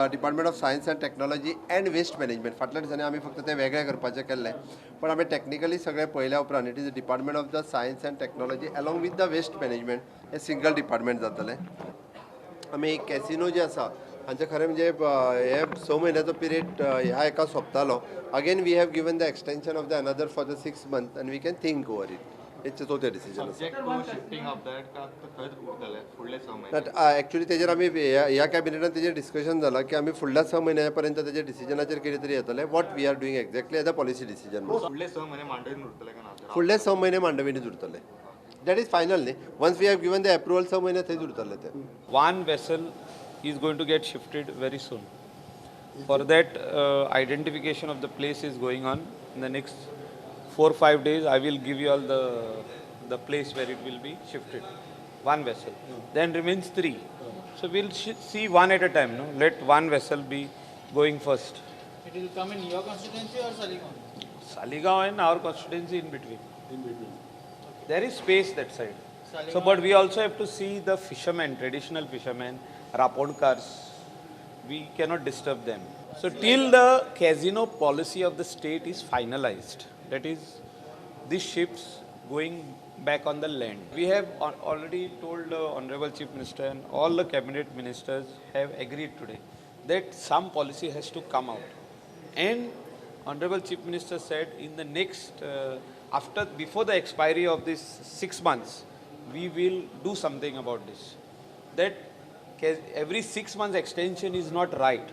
Department of science and technology and waste management फाटल्या दिसांनी आमी फक्त ते वेगळे करपाचें केल्लें पण आमी टेक्निकली सगळें पळयल्या उपरांत it is the department of the science and technology along with the waste management हे सिंगल डिपार्टमेंट जातलें. आमी कॅसिनो जे आसा हांचे खरें म्हणजे हे 6 म्हयन्याचो पिरियड ह्या एका सोंपतालो. Again we have given the extension of the another for the 6 months and we can think over it. It's चवथे डिसिजन एक्चुअली तेजेर आमी ह्या कॅबिनेटान तेजेर डिस्कशन जालां की आमी फुडल्या 6 म्हयन्या पर्यंत तेजेर डिसिजनाचेर कितें तरी येतले what we are doing exactly as a policy decision. फुडले 6 म्हयने मांडवीनूच उरतले. दॅट इज फायनल न्ही. Once we have given the approval 6 म्हयने थंयच उरतले ते. One vessel is going to get shifted very soon. For that, identification of the place is going on. In the next 4-5 days, I will give you all the place where it will be shifted. One vessel. Then remains 3. So we'll see one at a time. No, let one vessel be going first. It will come in your constituency or Saligaon? Saligaon and our constituency in between. There is space that side. Saligaon. So, but we also have to see the fishermen, traditional fishermen, Rapondkars. We cannot disturb them. So, till the casino policy of the state is finalized, that is, these ships going back on the land. We have already told the Honorable Chief Minister and all the cabinet ministers have agreed today that some policy has to come out. And Honorable Chief Minister said in the next, before the expiry of this 6 months, we will do something about this. That every 6 months extension is not right.